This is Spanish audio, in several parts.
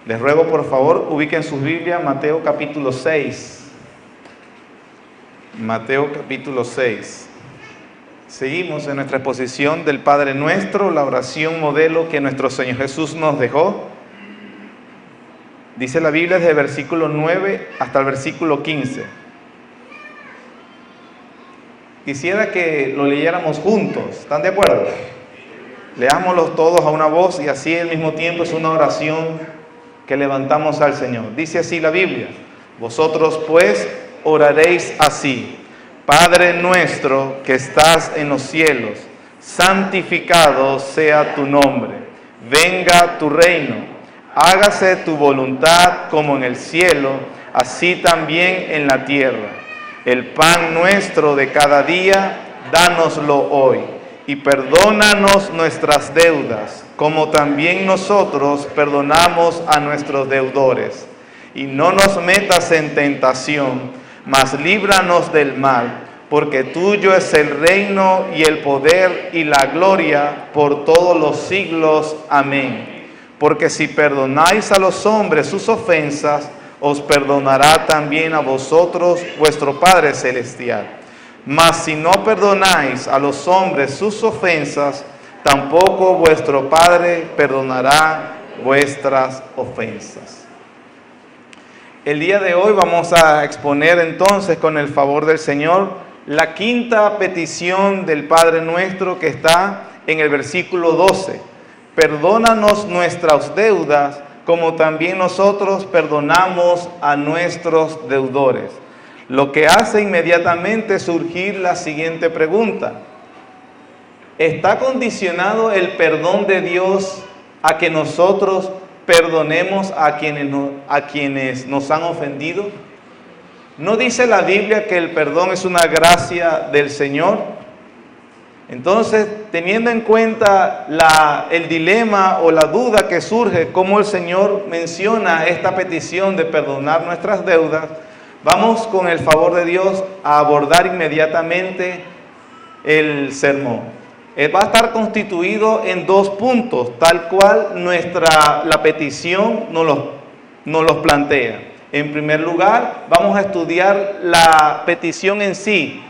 Les ruego por favor ubiquen sus Biblias, Mateo capítulo 6. Mateo capítulo 6. Seguimos en nuestra exposición del Padre Nuestro, la oración modelo que nuestro Señor Jesús nos dejó. Dice la Biblia desde el versículo 9 hasta el versículo 15. Quisiera que lo leyéramos juntos, ¿están de acuerdo? Leámoslo todos a una voz y así al mismo tiempo es una oración que levantamos al Señor. Dice así la Biblia: vosotros pues oraréis así: Padre nuestro que estás en los cielos, santificado sea tu nombre, venga tu reino, hágase tu voluntad como en el cielo, así también en la tierra. El pan nuestro de cada día, dánoslo hoy, y perdónanos nuestras deudas, como también nosotros perdonamos a nuestros deudores. Y no nos metas en tentación, mas líbranos del mal, porque tuyo es el reino y el poder y la gloria por todos los siglos. Amén. Porque si perdonáis a los hombres sus ofensas, os perdonará también a vosotros vuestro Padre Celestial. Mas si no perdonáis a los hombres sus ofensas, tampoco vuestro Padre perdonará vuestras ofensas. El día de hoy vamos a exponer entonces, con el favor del Señor, la quinta petición del Padre Nuestro que está en el versículo 12. Perdónanos nuestras deudas, como también nosotros perdonamos a nuestros deudores. Lo que hace inmediatamente surgir la siguiente pregunta: ¿está condicionado el perdón de Dios a que nosotros perdonemos a quienes nos han ofendido? ¿No dice la Biblia que el perdón es una gracia del Señor? Entonces, teniendo en cuenta el dilema o la duda que surge, cómo el Señor menciona esta petición de perdonar nuestras deudas, vamos con el favor de Dios a abordar inmediatamente el sermón. Va a estar constituido en dos puntos, tal cual la petición nos los plantea. En primer lugar, vamos a estudiar la petición en sí: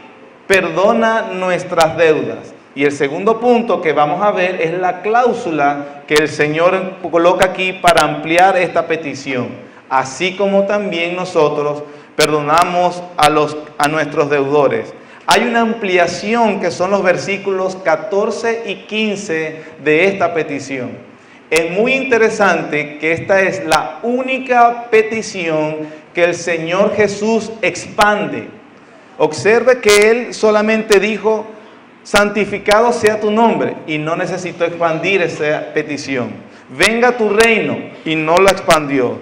perdona nuestras deudas. Y el segundo punto que vamos a ver es la cláusula que el Señor coloca aquí para ampliar esta petición. Así como también nosotros perdonamos a nuestros deudores. Hay una ampliación que son los versículos 14 y 15 de esta petición. Es muy interesante que esta es la única petición que el Señor Jesús expande. Observe que Él solamente dijo: santificado sea tu nombre, y no necesitó expandir esa petición. Venga tu reino, y no la expandió.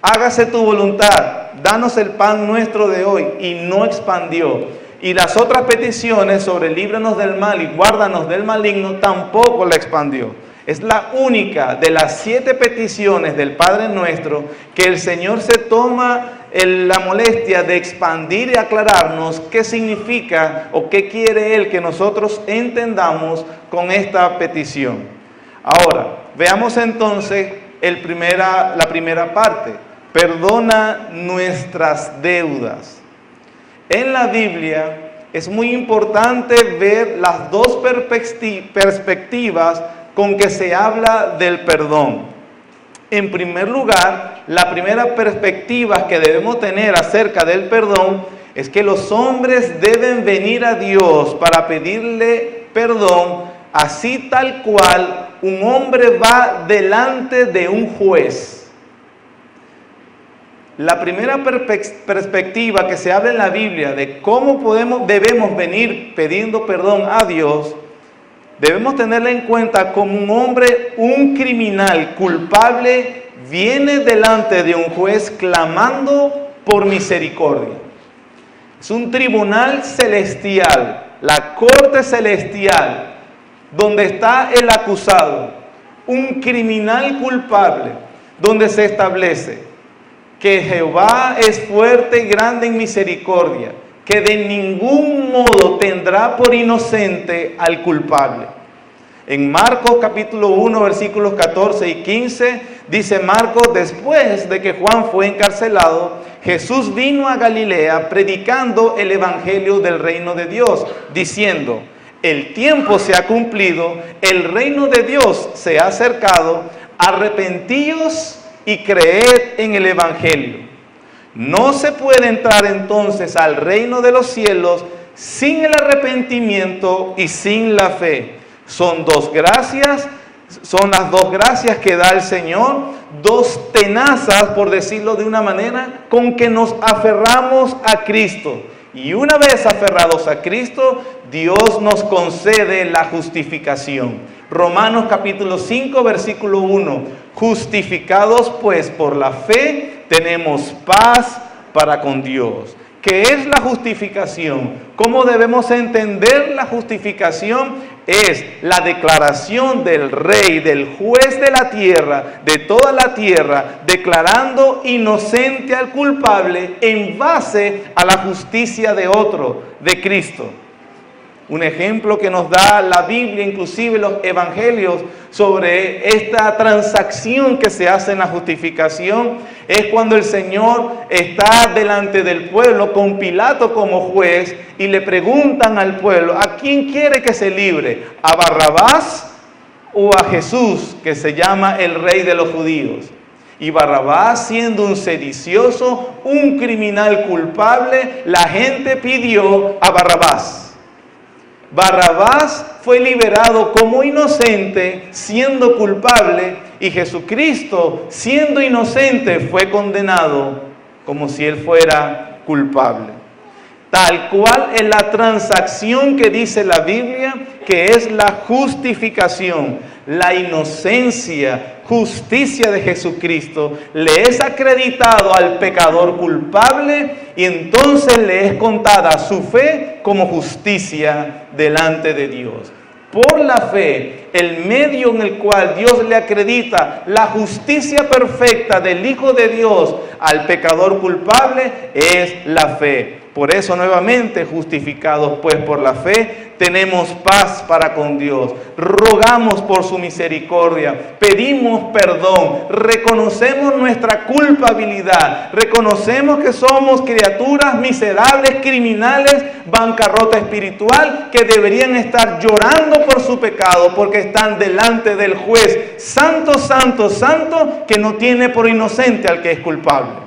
Hágase tu voluntad, danos el pan nuestro de hoy, y no expandió. Y las otras peticiones sobre líbranos del mal y guárdanos del maligno tampoco la expandió. Es la única de las 7 peticiones del Padre Nuestro que el Señor se toma la molestia de expandir y aclararnos qué significa o qué quiere Él que nosotros entendamos con esta petición. Ahora, veamos entonces la primera parte: perdona nuestras deudas. En la Biblia es muy importante ver las dos perspectivas con que se habla del perdón. En primer lugar, la primera perspectiva que debemos tener acerca del perdón es que los hombres deben venir a Dios para pedirle perdón, así tal cual un hombre va delante de un juez. La primera perspectiva que se habla en la Biblia de cómo debemos venir pidiendo perdón a Dios, debemos tenerla en cuenta como un hombre, un criminal culpable, viene delante de un juez clamando por misericordia. Es un tribunal celestial, la corte celestial, donde está el acusado, un criminal culpable, donde se establece que Jehová es fuerte y grande en misericordia, que de ningún modo tendrá por inocente al culpable. En Marcos capítulo 1, versículos 14 y 15, dice Marcos: después de que Juan fue encarcelado, Jesús vino a Galilea predicando el evangelio del reino de Dios, diciendo: el tiempo se ha cumplido, el reino de Dios se ha acercado, arrepentíos y creed en el evangelio. No se puede entrar entonces al reino de los cielos sin el arrepentimiento y sin la fe. Son las dos gracias que da el Señor, dos tenazas, por decirlo de una manera, con que nos aferramos a Cristo. Y una vez aferrados a Cristo, Dios nos concede la justificación. Romanos capítulo 5, versículo 1. Justificados pues por la fe, tenemos paz para con Dios. ¿Qué es la justificación? ¿Cómo debemos entender la justificación? Es la declaración del rey, del juez de la tierra, de toda la tierra, declarando inocente al culpable en base a la justicia de otro, de Cristo. Un ejemplo que nos da la Biblia, inclusive los evangelios, sobre esta transacción que se hace en la justificación, es cuando el Señor está delante del pueblo con Pilato como juez y le preguntan al pueblo: ¿a quién quiere que se libre? ¿A Barrabás o a Jesús, que se llama el rey de los judíos? Y Barrabás, siendo un sedicioso, un criminal culpable, la gente pidió a Barrabás. Barrabás fue liberado como inocente, siendo culpable, y Jesucristo, siendo inocente, fue condenado como si él fuera culpable. Tal cual es la transacción que dice la Biblia, que es la justificación, la inocencia, justicia de Jesucristo, le es acreditado al pecador culpable y entonces le es contada su fe como justicia delante de Dios. Por la fe, el medio en el cual Dios le acredita la justicia perfecta del Hijo de Dios al pecador culpable es la fe. Por eso, nuevamente, justificados pues por la fe, tenemos paz para con Dios. Rogamos por su misericordia, pedimos perdón, reconocemos nuestra culpabilidad, reconocemos que somos criaturas miserables, criminales, bancarrota espiritual, que deberían estar llorando por su pecado porque están delante del juez santo, santo, santo, que no tiene por inocente al que es culpable.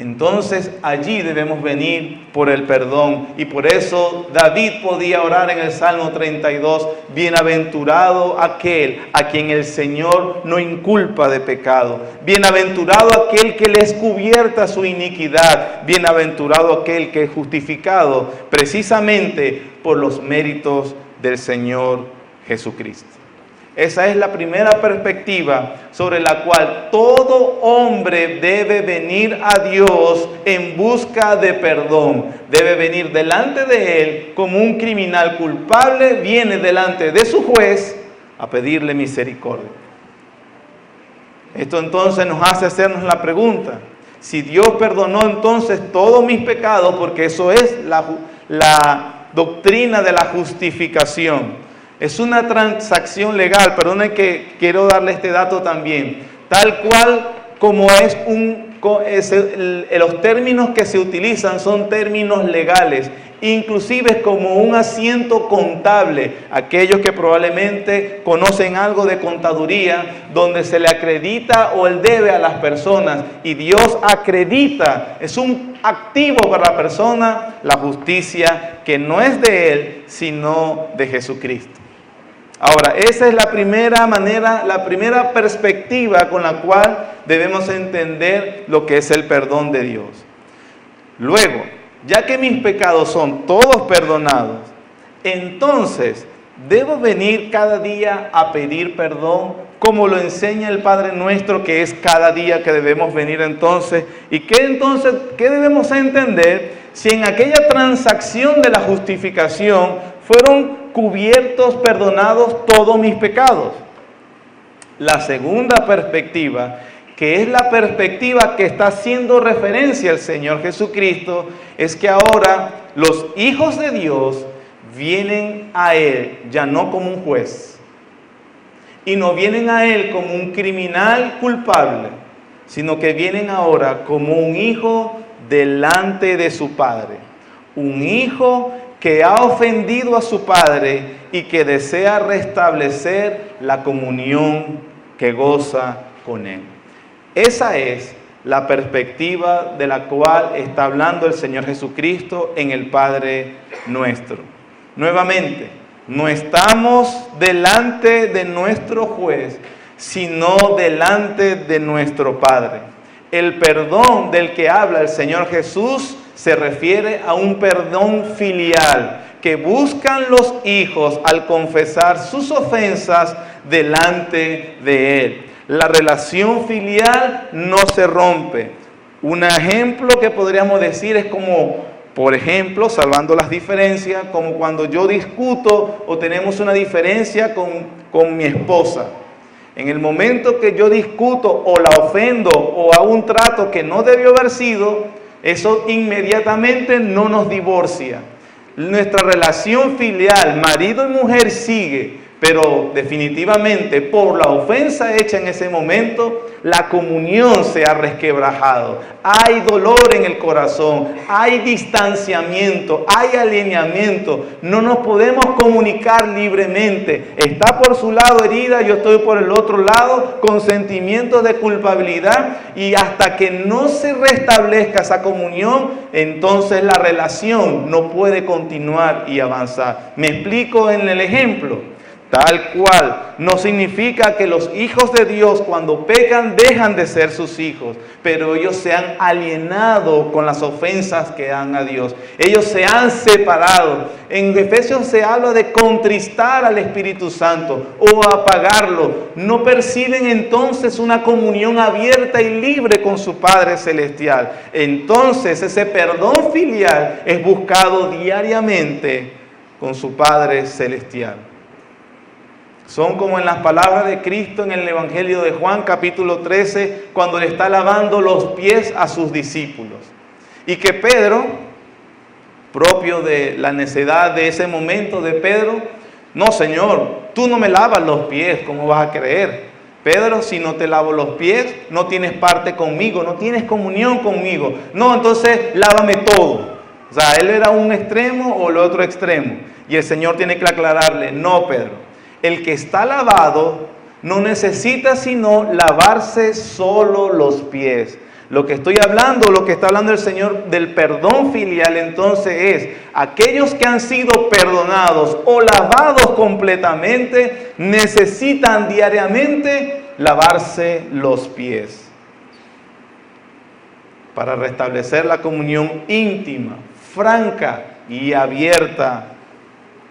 Entonces allí debemos venir por el perdón, y por eso David podía orar en el Salmo 32, bienaventurado aquel a quien el Señor no inculpa de pecado, bienaventurado aquel que le es cubierta su iniquidad, bienaventurado aquel que es justificado precisamente por los méritos del Señor Jesucristo. Esa es la primera perspectiva sobre la cual todo hombre debe venir a Dios en busca de perdón. Debe venir delante de Él como un criminal culpable, viene delante de su juez a pedirle misericordia. Esto entonces nos hace hacernos la pregunta: si Dios perdonó entonces todos mis pecados, porque eso es la doctrina de la justificación. Es una transacción legal, perdone que quiero darle este dato también. Tal cual como los términos que se utilizan son términos legales, inclusive como un asiento contable. Aquellos que probablemente conocen algo de contaduría, donde se le acredita o el debe a las personas, y Dios acredita, es un activo para la persona, la justicia que no es de Él, sino de Jesucristo. Ahora, esa es la primera manera, la primera perspectiva con la cual debemos entender lo que es el perdón de Dios. Luego, ya que mis pecados son todos perdonados, entonces debo venir cada día a pedir perdón, como lo enseña el Padre Nuestro, que es cada día que debemos venir entonces. ¿Y qué debemos entender? Si en aquella transacción de la justificación fueron cubiertos, perdonados todos mis pecados. La segunda perspectiva, que es la perspectiva que está haciendo referencia al Señor Jesucristo, es que ahora los hijos de Dios vienen a Él ya no como un juez, y no vienen a Él como un criminal culpable, sino que vienen ahora como un hijo delante de su Padre. Un hijo que ha ofendido a su Padre y que desea restablecer la comunión que goza con Él. Esa es la perspectiva de la cual está hablando el Señor Jesucristo en el Padre Nuestro. Nuevamente, no estamos delante de nuestro juez, sino delante de nuestro Padre. El perdón del que habla el Señor Jesús se refiere a un perdón filial que buscan los hijos al confesar sus ofensas delante de Él. La relación filial no se rompe. Un ejemplo que podríamos decir es como, por ejemplo, salvando las diferencias, como cuando yo discuto o tenemos una diferencia con mi esposa. En el momento que yo discuto o la ofendo o hago un trato que no debió haber sido, eso inmediatamente no nos divorcia. Nuestra relación filial, marido y mujer, sigue, pero definitivamente por la ofensa hecha en ese momento, la comunión se ha resquebrajado. Hay dolor en el corazón, hay distanciamiento, hay alineamiento. No nos podemos comunicar libremente. Está por su lado herida, yo estoy por el otro lado con sentimientos de culpabilidad, y hasta que no se restablezca esa comunión, entonces la relación no puede continuar y avanzar. Me explico en el ejemplo. Tal cual, no significa que los hijos de Dios cuando pecan dejan de ser sus hijos, pero ellos se han alienado con las ofensas que dan a Dios. Ellos se han separado. En Efesios se habla de contristar al Espíritu Santo o apagarlo. No perciben entonces una comunión abierta y libre con su Padre Celestial. Entonces ese perdón filial es buscado diariamente con su Padre Celestial. Son como en las palabras de Cristo en el Evangelio de Juan capítulo 13, cuando le está lavando los pies a sus discípulos. Y que Pedro, propio de la necedad de ese momento de Pedro, no, Señor, tú no me lavas los pies, ¿cómo vas a creer? Pedro, si no te lavo los pies, no tienes parte conmigo, no tienes comunión conmigo. No, entonces lávame todo. O sea, él era un extremo o el otro extremo. Y el Señor tiene que aclararle, no, Pedro. El que está lavado no necesita sino lavarse solo los pies. Lo que estoy hablando, lo que está hablando el Señor del perdón filial, entonces es aquellos que han sido perdonados o lavados completamente, necesitan diariamente lavarse los pies para restablecer la comunión íntima, franca y abierta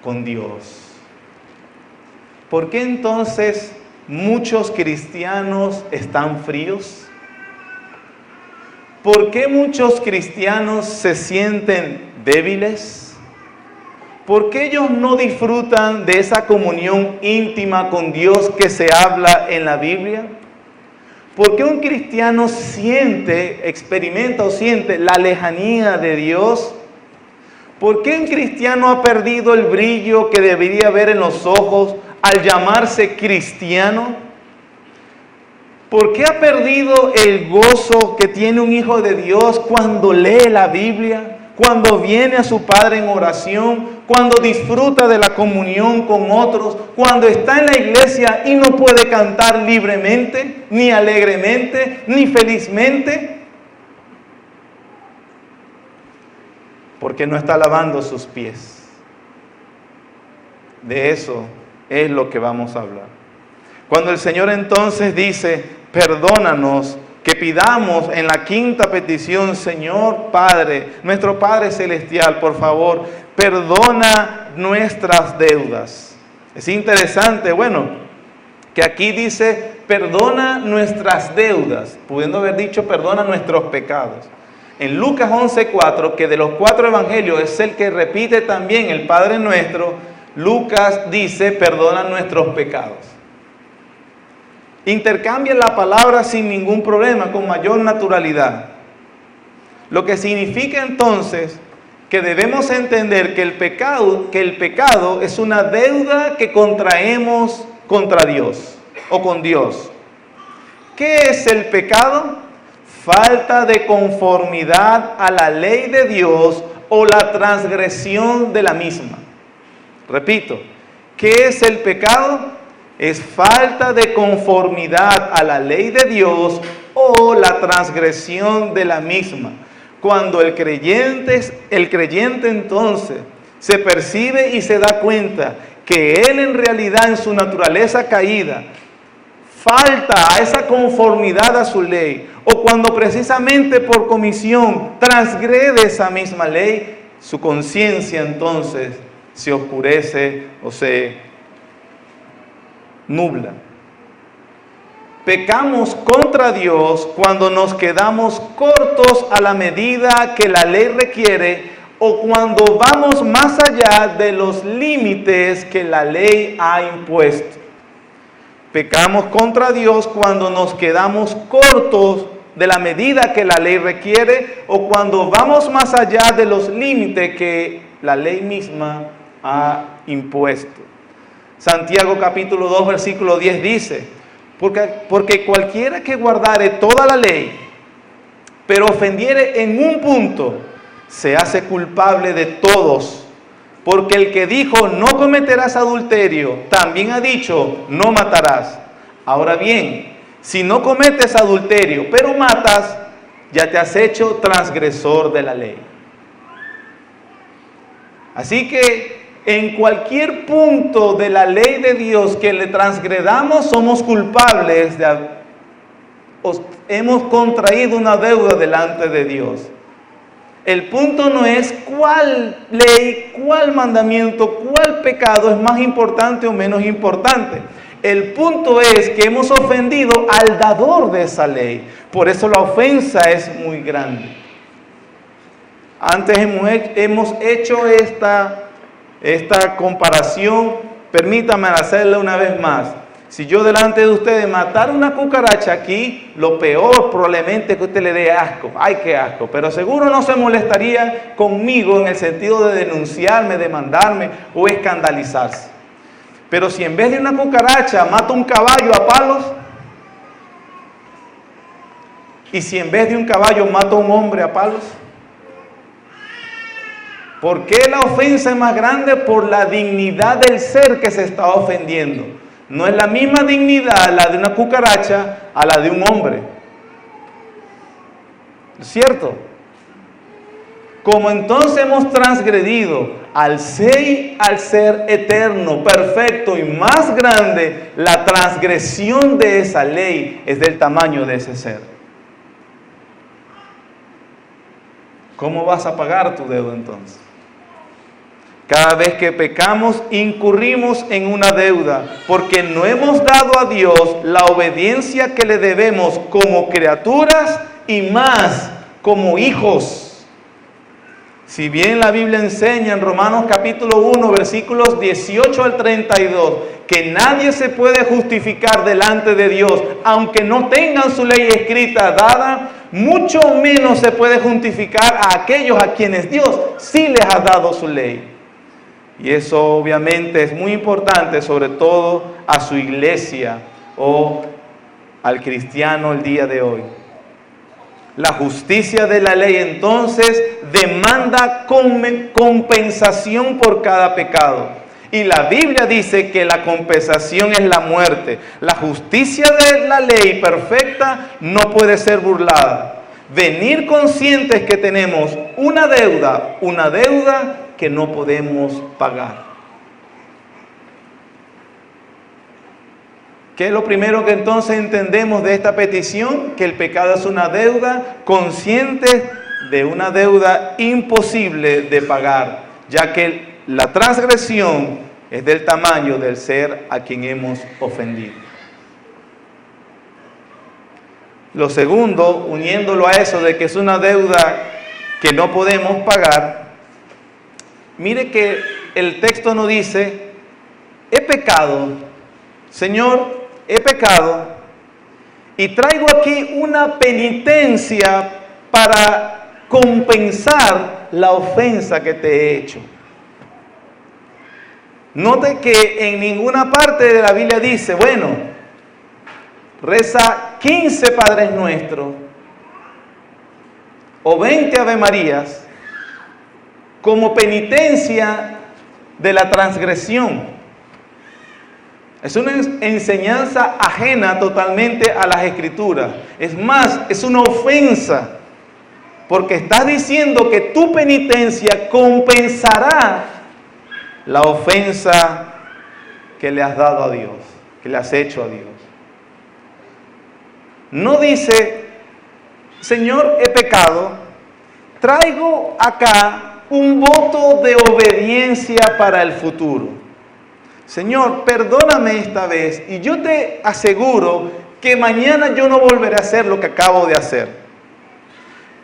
con Dios. ¿Por qué entonces muchos cristianos están fríos? ¿Por qué muchos cristianos se sienten débiles? ¿Por qué ellos no disfrutan de esa comunión íntima con Dios que se habla en la Biblia? ¿Por qué un cristiano experimenta o siente la lejanía de Dios? ¿Por qué un cristiano ha perdido el brillo que debería haber en los ojos al llamarse cristiano? ¿Por qué ha perdido el gozo que tiene un hijo de Dios cuando lee la Biblia, cuando viene a su Padre en oración, cuando disfruta de la comunión con otros, cuando está en la iglesia y no puede cantar libremente, ni alegremente, ni felizmente? Porque no está lavando sus pies. De eso es lo que vamos a hablar. Cuando el Señor entonces dice, perdónanos, que pidamos en la quinta petición, Señor Padre, nuestro Padre Celestial, por favor, perdona nuestras deudas. Es interesante, que aquí dice, perdona nuestras deudas, pudiendo haber dicho, perdona nuestros pecados. En Lucas 11:4, que de los 4 evangelios es el que repite también el Padre Nuestro, Lucas dice, perdona nuestros pecados. Intercambia la palabra sin ningún problema, con mayor naturalidad. Lo que significa entonces que debemos entender que el pecado es una deuda que contraemos contra Dios o con Dios. ¿Qué es el pecado? Falta de conformidad a la ley de Dios o la transgresión de la misma. Repito, ¿qué es el pecado? Es falta de conformidad a la ley de Dios o la transgresión de la misma. Cuando el creyente entonces se percibe y se da cuenta que él en realidad en su naturaleza caída falta a esa conformidad a su ley, o cuando precisamente por comisión transgrede esa misma ley, su conciencia entonces se oscurece o se nubla. Pecamos contra Dios cuando nos quedamos cortos a la medida que la ley requiere o cuando vamos más allá de los límites que la ley ha impuesto. Pecamos contra Dios cuando nos quedamos cortos de la medida que la ley requiere o cuando vamos más allá de los límites que la ley misma ha impuesto. Santiago capítulo 2 versículo 10 dice: porque cualquiera que guardare toda la ley, pero ofendiere en un punto, se hace culpable de todos. Porque el que dijo no cometerás adulterio, también ha dicho no matarás. Ahora bien, si no cometes adulterio, pero matas, ya te has hecho transgresor de la ley. Así que en cualquier punto de la ley de Dios que le transgredamos, somos culpables hemos contraído una deuda delante de Dios. El punto no es cuál ley, cuál mandamiento, cuál pecado es más importante o menos importante. El punto es que hemos ofendido al dador de esa ley. Por eso la ofensa es muy grande. Antes hemos hecho esta comparación. Permítame hacerla una vez más. Si yo delante de ustedes matara una cucaracha aquí, lo peor probablemente que usted le dé asco. ¡Ay, qué asco! Pero seguro no se molestaría conmigo en el sentido de denunciarme, demandarme o escandalizarse. Pero si en vez de una cucaracha mata un caballo a palos, y si en vez de un caballo mata a un hombre a palos, ¿por qué la ofensa es más grande? Por la dignidad del ser que se está ofendiendo. No es la misma dignidad la de una cucaracha a la de un hombre. ¿Es cierto? Como entonces hemos transgredido al ser eterno, perfecto y más grande, la transgresión de esa ley es del tamaño de ese ser. ¿Cómo vas a pagar tu deuda entonces? Cada vez que pecamos, incurrimos en una deuda, porque no hemos dado a Dios la obediencia que le debemos como criaturas y más como hijos. Si bien la Biblia enseña en Romanos capítulo 1, versículos 18 al 32, que nadie se puede justificar delante de Dios, aunque no tengan su ley escrita dada, mucho menos se puede justificar a aquellos a quienes Dios sí les ha dado su ley. Y eso obviamente es muy importante, sobre todo a su iglesia o al cristiano el día de hoy. La justicia de la ley entonces demanda compensación por cada pecado. Y la Biblia dice que la compensación es la muerte. La justicia de la ley perfecta no puede ser burlada. Venir conscientes que tenemos una deuda que no podemos pagar. ¿Qué es lo primero que entonces entendemos de esta petición? Que el pecado es una deuda consciente de una deuda imposible de pagar, ya que la transgresión es del tamaño del ser a quien hemos ofendido. Lo segundo, uniéndolo a eso de que es una deuda que no podemos pagar, mire que el texto nos dice: he pecado, Señor, he pecado, y traigo aquí una penitencia para compensar la ofensa que te he hecho. Note que en ninguna parte de la Biblia dice, bueno, reza 15 Padres Nuestros o 20 Ave Marías como penitencia de la transgresión. Es una enseñanza ajena totalmente a las Escrituras. Es más, es una ofensa, porque estás diciendo que tu penitencia compensará la ofensa que le has dado a Dios, que le has hecho a Dios. No dice, Señor, he pecado, traigo acá un voto de obediencia para el futuro. Señor, perdóname esta vez y yo te aseguro que mañana yo no volveré a hacer lo que acabo de hacer.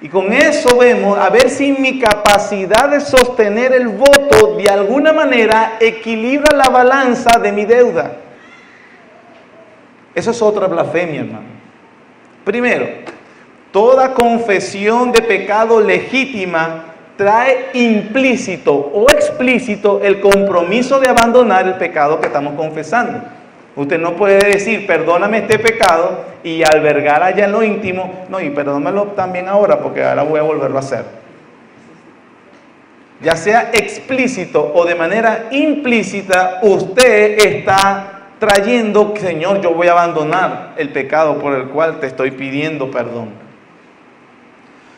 Y con eso vemos a ver si mi capacidad de sostener el voto de alguna manera equilibra la balanza de mi deuda. Eso es otra blasfemia, hermano. Primero, toda confesión de pecado legítima trae implícito o explícito el compromiso de abandonar el pecado que estamos confesando. Usted no puede decir, perdóname este pecado y albergar allá en lo íntimo, no, y perdónamelo también ahora porque ahora voy a volverlo a hacer. Ya sea explícito o de manera implícita, usted está trayendo, Señor, yo voy a abandonar el pecado por el cual te estoy pidiendo perdón.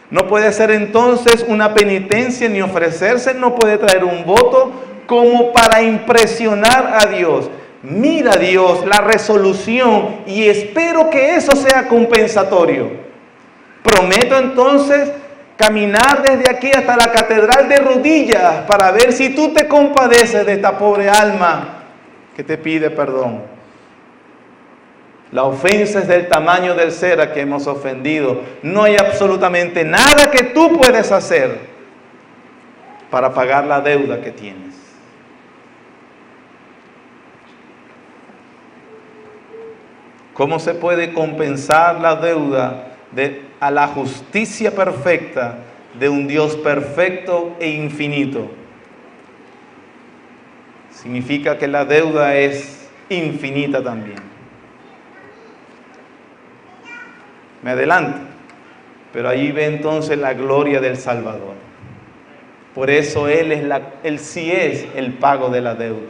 No puede ser entonces una penitencia ni ofrecerse, no puede traer un voto como para impresionar a Dios. Mira, Dios, la resolución y espero que eso sea compensatorio. Prometo entonces caminar desde aquí hasta la catedral de rodillas para ver si tú te compadeces de esta pobre alma que te pide perdón. La ofensa es del tamaño del ser a que hemos ofendido. No hay absolutamente nada que tú puedes hacer para pagar la deuda que tienes. ¿Cómo se puede compensar la deuda a la justicia perfecta de un Dios perfecto e infinito? Significa que la deuda es infinita también. Me adelanto, pero allí ve entonces la gloria del Salvador. Por eso Él sí es el pago de la deuda.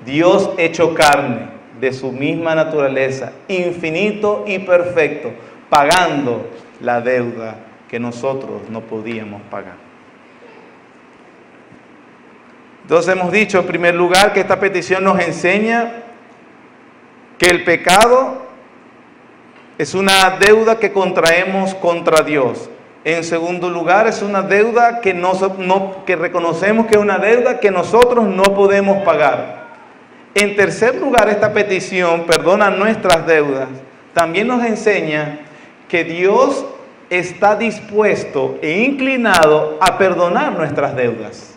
Dios hecho carne, de su misma naturaleza, infinito y perfecto, pagando la deuda que nosotros no podíamos pagar. Entonces hemos dicho en primer lugar que esta petición nos enseña que el pecado es una deuda que contraemos contra Dios. En segundo lugar, es una deuda que reconocemos que es una deuda que nosotros no podemos pagar. En tercer lugar, esta petición, perdona nuestras deudas, también nos enseña que Dios está dispuesto e inclinado a perdonar nuestras deudas.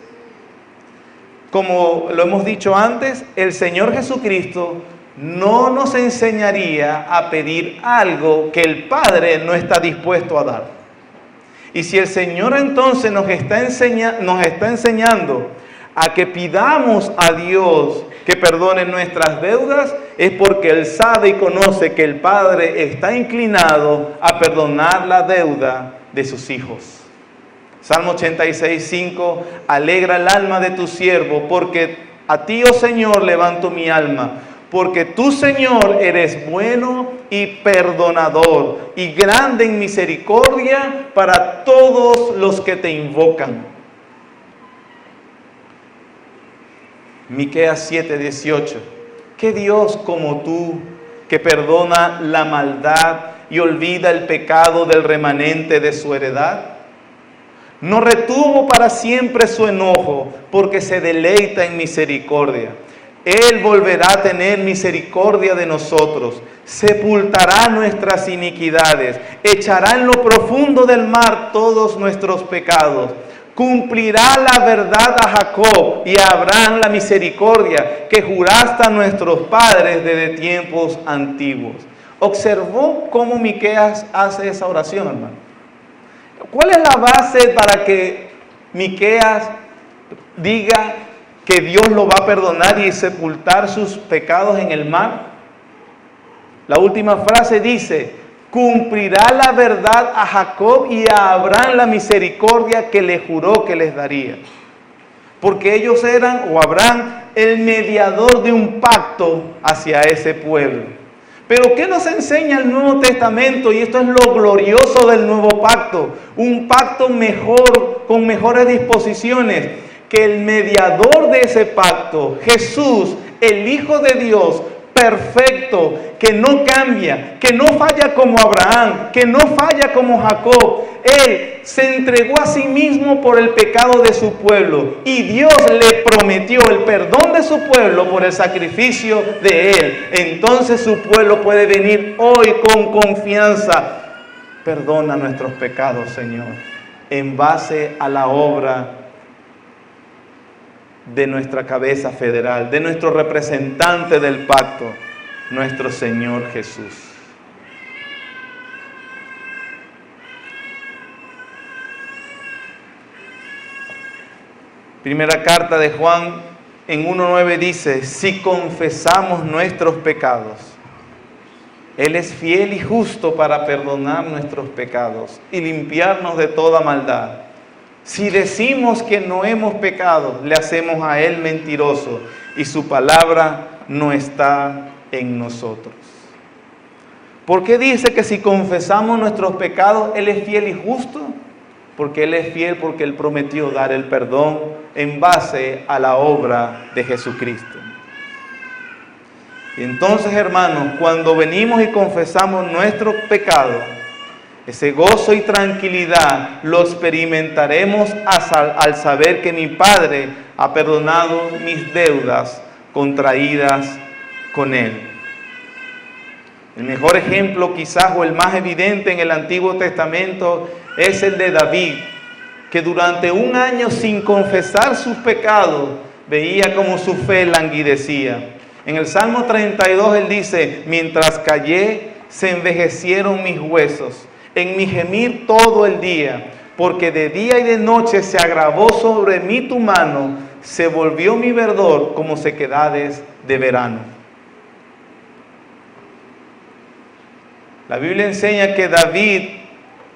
Como lo hemos dicho antes, el Señor Jesucristo no nos enseñaría a pedir algo que el Padre no está dispuesto a dar. Y si el Señor entonces nos está enseñando a que pidamos a Dios que perdone nuestras deudas, es porque Él sabe y conoce que el Padre está inclinado a perdonar la deuda de sus hijos. Salmo 86:5, alegra el alma de tu siervo, porque a ti, oh Señor, levanto mi alma, porque tú, Señor, eres bueno y perdonador, y grande en misericordia para todos los que te invocan. Miqueas 7:18, ¿qué Dios como tú, que perdona la maldad y olvida el pecado del remanente de su heredad? No retuvo para siempre su enojo, porque se deleita en misericordia. Él volverá a tener misericordia de nosotros, sepultará nuestras iniquidades, echará en lo profundo del mar todos nuestros pecados. Cumplirá la verdad a Jacob y a Abraham la misericordia que juraste a nuestros padres desde tiempos antiguos. ¿Observó cómo Miqueas hace esa oración, hermano? ¿Cuál es la base para que Miqueas diga que Dios lo va a perdonar y sepultar sus pecados en el mar? La última frase dice: cumplirá la verdad a Jacob y a Abraham la misericordia que le juró que les daría. Porque ellos eran, o Abraham, el mediador de un pacto hacia ese pueblo. Pero ¿qué nos enseña el Nuevo Testamento? Y esto es lo glorioso del nuevo pacto. Un pacto mejor, con mejores disposiciones. Que el mediador de ese pacto, Jesús, el Hijo de Dios, perfecto, que no cambia, que no falla como Abraham, que no falla como Jacob. Él se entregó a sí mismo por el pecado de su pueblo y Dios le prometió el perdón de su pueblo por el sacrificio de Él. Entonces su pueblo puede venir hoy con confianza. Perdona nuestros pecados, Señor, en base a la obra de nuestra cabeza federal, de nuestro representante del pacto, nuestro Señor Jesús. Primera carta de Juan en 1:9 dice: si confesamos nuestros pecados, Él es fiel y justo para perdonar nuestros pecados y limpiarnos de toda maldad. Si decimos que no hemos pecado, le hacemos a Él mentiroso y su palabra no está en nosotros. ¿Por qué dice que si confesamos nuestros pecados, Él es fiel y justo? Porque Él es fiel, porque Él prometió dar el perdón en base a la obra de Jesucristo. Y entonces, hermanos, cuando venimos y confesamos nuestros pecados, ese gozo y tranquilidad lo experimentaremos al saber que mi Padre ha perdonado mis deudas contraídas con Él. El mejor ejemplo quizás, o el más evidente en el Antiguo Testamento, es el de David, que durante un año sin confesar sus pecados, veía como su fe languidecía. En el Salmo 32 él dice: mientras callé, se envejecieron mis huesos, en mi gemir todo el día, porque de día y de noche se agravó sobre mí tu mano, se volvió mi verdor como sequedades de verano. La Biblia enseña que David,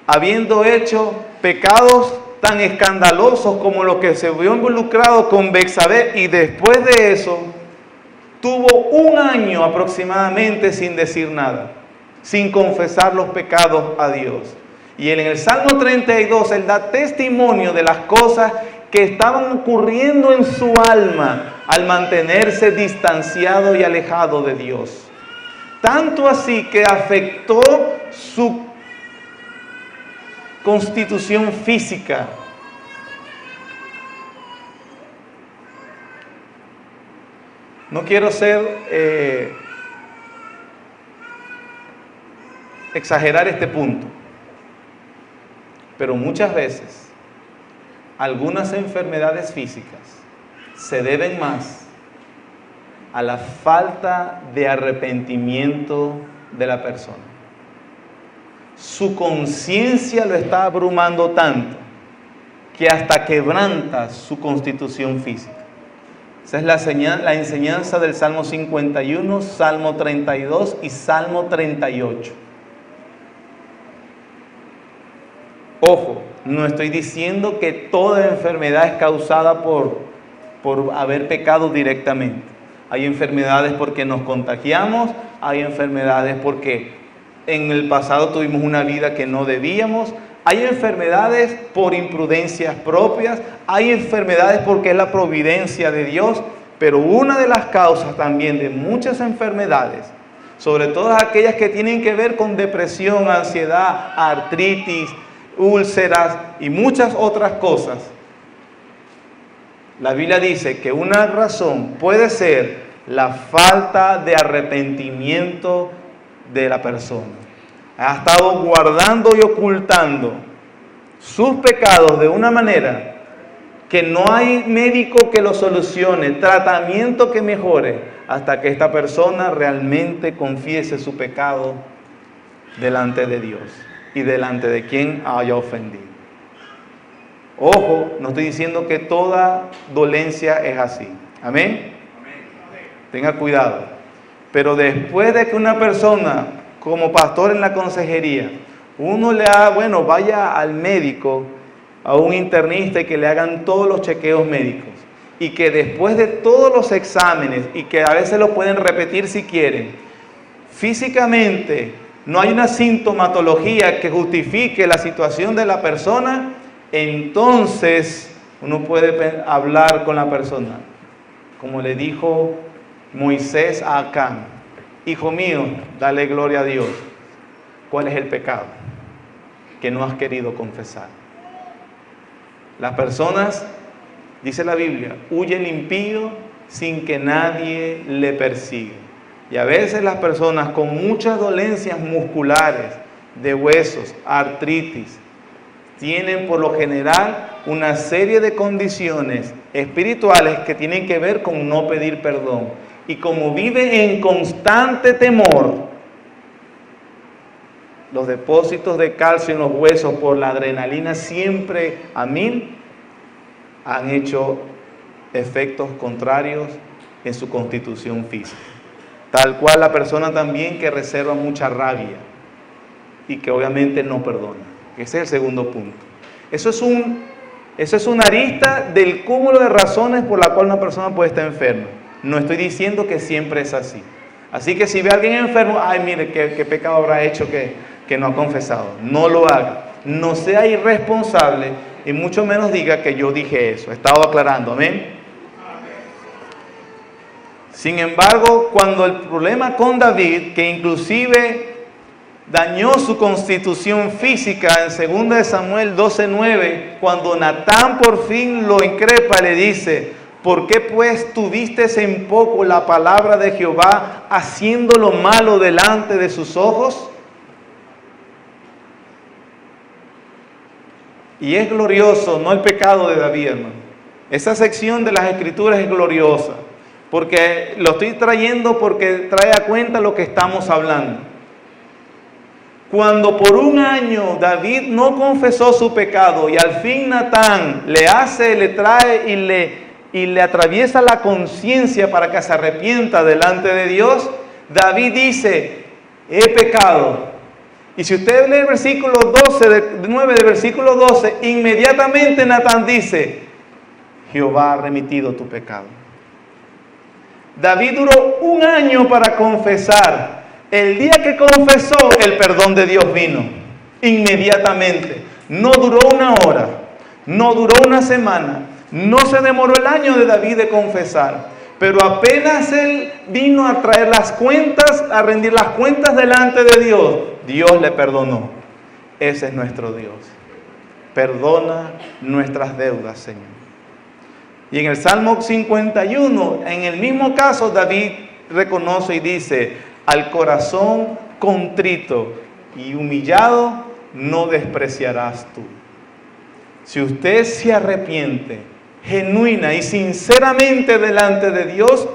habiendo hecho pecados tan escandalosos como los que se vio involucrado con Betsabé, y después de eso tuvo un año aproximadamente sin decir nada, sin confesar los pecados a Dios. Y él en el Salmo 32, él da testimonio de las cosas que estaban ocurriendo en su alma al mantenerse distanciado y alejado de Dios. Tanto así que afectó su constitución física. No quiero exagerar este punto, pero muchas veces algunas enfermedades físicas se deben más a la falta de arrepentimiento de la persona. Su conciencia lo está abrumando tanto que hasta quebranta su constitución física. Esa es la enseñanza del Salmo 51, Salmo 32 y Salmo 38. Ojo, no estoy diciendo que toda enfermedad es causada por haber pecado directamente. Hay enfermedades porque nos contagiamos, hay enfermedades porque en el pasado tuvimos una vida que no debíamos, hay enfermedades por imprudencias propias, hay enfermedades porque es la providencia de Dios, pero una de las causas también de muchas enfermedades, sobre todo aquellas que tienen que ver con depresión, ansiedad, artritis, úlceras y muchas otras cosas, la Biblia dice que una razón puede ser la falta de arrepentimiento de la persona. Ha estado guardando y ocultando sus pecados de una manera que no hay médico que lo solucione, tratamiento que mejore, hasta que esta persona realmente confiese su pecado delante de Dios y delante de quien haya ofendido. Ojo, no estoy diciendo que toda dolencia es así. Amén. Tenga cuidado. Pero después de que una persona, como pastor en la consejería, uno le da, bueno, vaya al médico, a un internista y que le hagan todos los chequeos médicos. Y que después de todos los exámenes, y que a veces lo pueden repetir si quieren, físicamente no hay una sintomatología que justifique la situación de la persona, entonces uno puede hablar con la persona. Como le dijo Moisés a Acán: hijo mío, dale gloria a Dios. ¿Cuál es el pecado que no has querido confesar? Las personas, dice la Biblia, huye el impío sin que nadie le persiga. Y a veces las personas con muchas dolencias musculares, de huesos, artritis, tienen por lo general una serie de condiciones espirituales que tienen que ver con no pedir perdón. Y como viven en constante temor, los depósitos de calcio en los huesos por la adrenalina siempre a 1000 han hecho efectos contrarios en su constitución física. Tal cual la persona también que reserva mucha rabia y que obviamente no perdona. Ese es el segundo punto. Eso es una arista del cúmulo de razones por la cual una persona puede estar enferma. No estoy diciendo que siempre es así. Así que si ve a alguien enfermo, ay, mire, ¿qué pecado habrá hecho que no ha confesado? No lo haga. No sea irresponsable y mucho menos diga que yo dije eso. He estado aclarando, amén. Sin embargo, cuando el problema con David, que inclusive dañó su constitución física, en 2 Samuel 12:9, cuando Natán por fin lo increpa, le dice: ¿por qué pues tuviste en poco la palabra de Jehová, haciendo lo malo delante de sus ojos? Y es glorioso, no el pecado de David, hermano. Esa sección de las Escrituras es gloriosa, porque lo estoy trayendo porque trae a cuenta lo que estamos hablando. Cuando por un año David no confesó su pecado y al fin Natán le trae y le atraviesa la conciencia para que se arrepienta delante de Dios, David dice: he pecado. Y si usted lee el versículo 9 del versículo 12, inmediatamente Natán dice: Jehová ha remitido tu pecado. David duró un año para confesar. El día que confesó, el perdón de Dios vino inmediatamente. No duró una hora, no duró una semana, no se demoró el año de David de confesar. Pero apenas él vino a traer las cuentas, a rendir las cuentas delante de Dios, Dios le perdonó. Ese es nuestro Dios. Perdona nuestras deudas, Señor. Y en el Salmo 51, en el mismo caso, David reconoce y dice: al corazón contrito y humillado no despreciarás tú. Si usted se arrepiente genuina y sinceramente delante de Dios,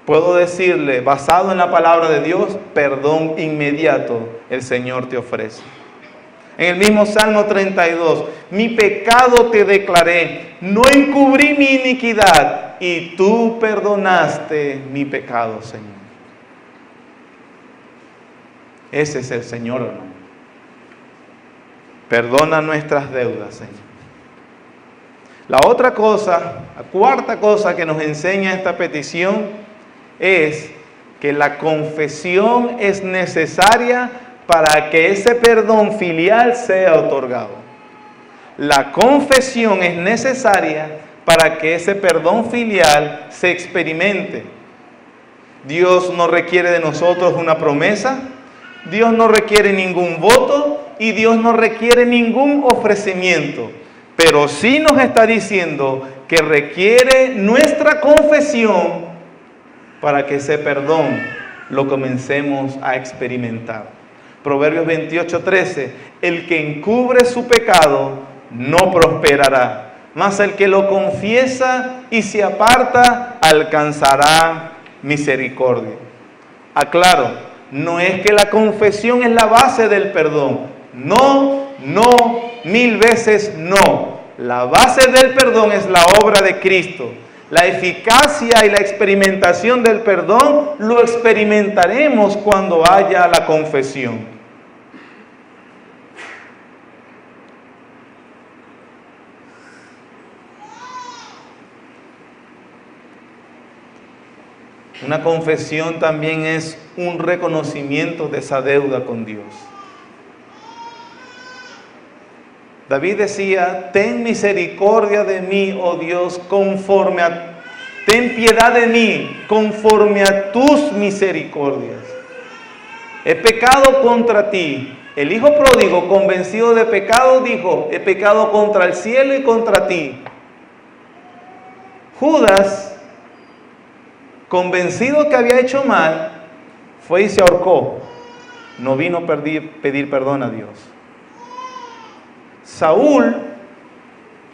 puedo decirle, basado en la palabra de Dios, perdón inmediato el Señor te ofrece. En el mismo Salmo 32, mi pecado te declaré, no encubrí mi iniquidad, y tú perdonaste mi pecado, Señor. Ese es el Señor, hermano. Perdona nuestras deudas, Señor. La otra cosa, la cuarta cosa que nos enseña esta petición es que la confesión es necesaria para que ese perdón filial sea otorgado. La confesión es necesaria para que ese perdón filial se experimente. Dios no requiere de nosotros una promesa, Dios no requiere ningún voto y Dios no requiere ningún ofrecimiento. Pero sí nos está diciendo que requiere nuestra confesión para que ese perdón lo comencemos a experimentar. Proverbios 28:13, el que encubre su pecado no prosperará, mas el que lo confiesa y se aparta alcanzará misericordia. Aclaro, no es que la confesión es la base del perdón. No, 1000 veces no. La base del perdón es la obra de Cristo. La eficacia y la experimentación del perdón lo experimentaremos cuando haya la confesión. Una confesión también es un reconocimiento de esa deuda con Dios. David decía, ten misericordia de mí, oh Dios, ten piedad de mí, conforme a tus misericordias. He pecado contra ti. El hijo pródigo, convencido de pecado, dijo, he pecado contra el cielo y contra ti. Judas, convencido que había hecho mal, fue y se ahorcó. No vino a pedir perdón a Dios. Saúl,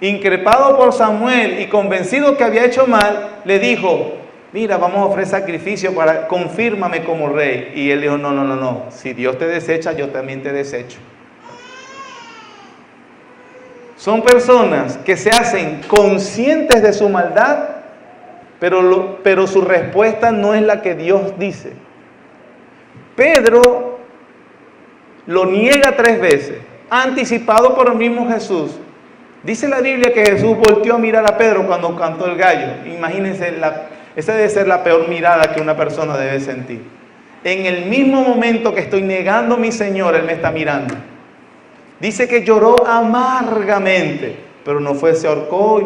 increpado por Samuel y convencido que había hecho mal, le dijo, mira, vamos a ofrecer sacrificio confírmame como rey. Y él dijo, no, si Dios te desecha, yo también te desecho. Son personas que se hacen conscientes de su maldad, pero su respuesta no es la que Dios dice. Pedro lo niega 3 veces, anticipado por el mismo Jesús. Dice la Biblia que Jesús volteó a mirar a Pedro cuando cantó el gallo. Imagínense, esa debe ser la peor mirada que una persona debe sentir. En el mismo momento que estoy negando a mi Señor, Él me está mirando. Dice que lloró amargamente, pero no se ahorcó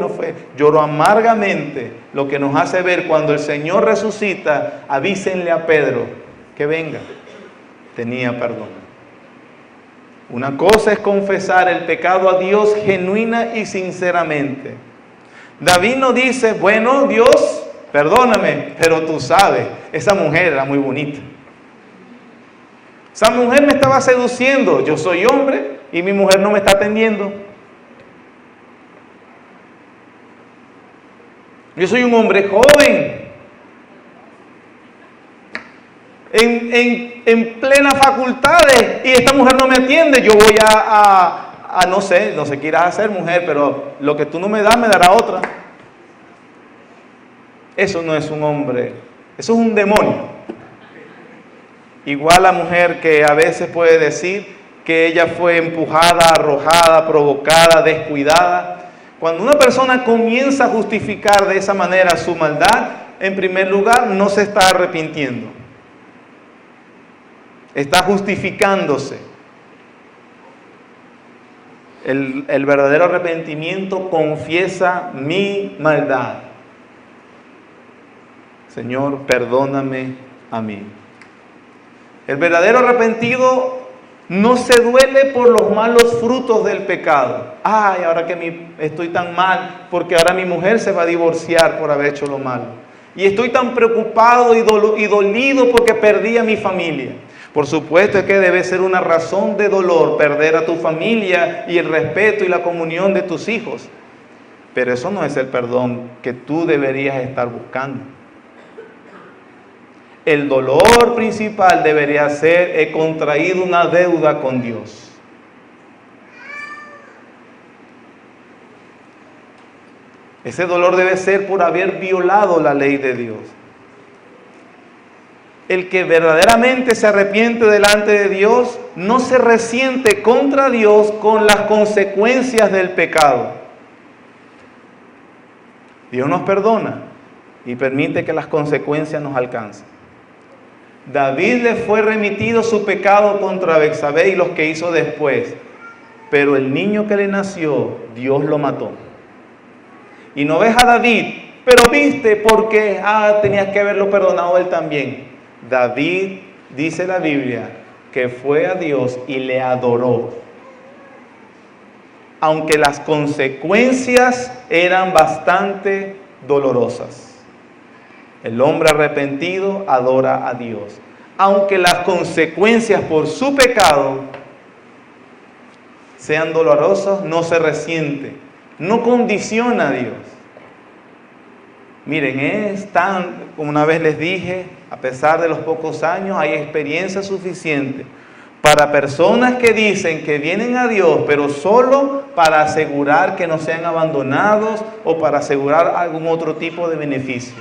lloró amargamente. Lo que nos hace ver cuando el Señor resucita, avísenle a Pedro que venga. Tenía perdón. Una cosa es confesar el pecado a Dios genuina y sinceramente. David no dice, bueno, Dios, perdóname, pero tú sabes, esa mujer era muy bonita. Esa mujer me estaba seduciendo, yo soy hombre y mi mujer no me está atendiendo. Yo soy un hombre joven, en plenas facultades, y esta mujer no me atiende. Yo voy no sé qué irás a hacer, mujer, pero lo que tú no me das, me dará otra. Eso no es un hombre, eso es un demonio. Igual la mujer que a veces puede decir que ella fue empujada, arrojada, provocada, descuidada. Cuando una persona comienza a justificar de esa manera su maldad, en primer lugar no se está arrepintiendo. Está justificándose. El verdadero arrepentimiento confiesa mi maldad. Señor, perdóname a mí. El verdadero arrepentido no se duele por los malos frutos del pecado. Ay, ahora que estoy tan mal, porque ahora mi mujer se va a divorciar por haber hecho lo malo. Y estoy tan preocupado y dolido porque perdí a mi familia. Por supuesto que debe ser una razón de dolor perder a tu familia y el respeto y la comunión de tus hijos. Pero eso no es el perdón que tú deberías estar buscando. El dolor principal debería ser, he contraído una deuda con Dios. Ese dolor debe ser por haber violado la ley de Dios. El que verdaderamente se arrepiente delante de Dios no se resiente contra Dios con las consecuencias del pecado. Dios nos perdona y permite que las consecuencias nos alcancen. David le fue remitido su pecado contra Betsabé y los que hizo después, pero el niño que le nació, Dios lo mató. Y no ves a David, pero viste porque tenías que haberlo perdonado él también. David, dice la Biblia, que fue a Dios y le adoró. Aunque las consecuencias eran bastante dolorosas. El hombre arrepentido adora a Dios. Aunque las consecuencias por su pecado sean dolorosas, no se resiente, no condiciona a Dios. Miren, es tan, como una vez les dije, a pesar de los pocos años, hay experiencia suficiente para personas que dicen que vienen a Dios, pero solo para asegurar que no sean abandonados o para asegurar algún otro tipo de beneficio.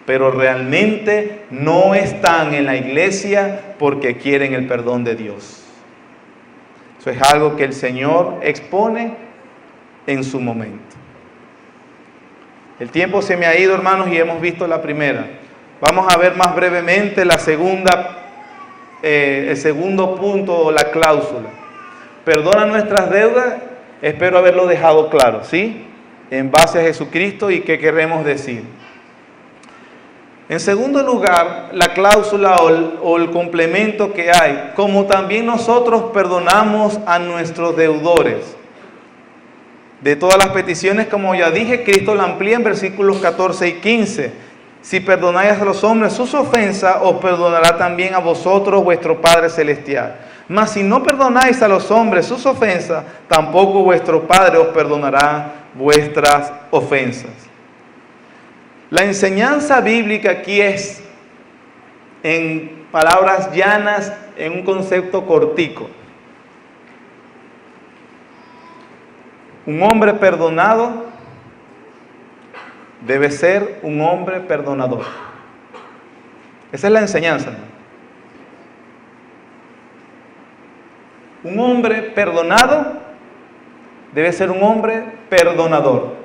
Pero realmente no están en la iglesia porque quieren el perdón de Dios. Eso es algo que el Señor expone en su momento. El tiempo se me ha ido, hermanos, y hemos visto la primera. Vamos a ver más brevemente la segunda. El segundo punto, la cláusula. Perdona nuestras deudas. Espero haberlo dejado claro, ¿sí? En base a Jesucristo y qué queremos decir. En segundo lugar, la cláusula o el complemento que hay, como también nosotros perdonamos a nuestros deudores. De todas las peticiones, como ya dije, Cristo la amplía en versículos 14 y 15. Si perdonáis a los hombres sus ofensas, os perdonará también a vosotros vuestro Padre Celestial. Mas si no perdonáis a los hombres sus ofensas, tampoco vuestro Padre os perdonará vuestras ofensas. La enseñanza bíblica aquí es, en palabras llanas, en un concepto cortico. Un hombre perdonado debe ser un hombre perdonador. Esa es la enseñanza. Un hombre perdonado debe ser un hombre perdonador.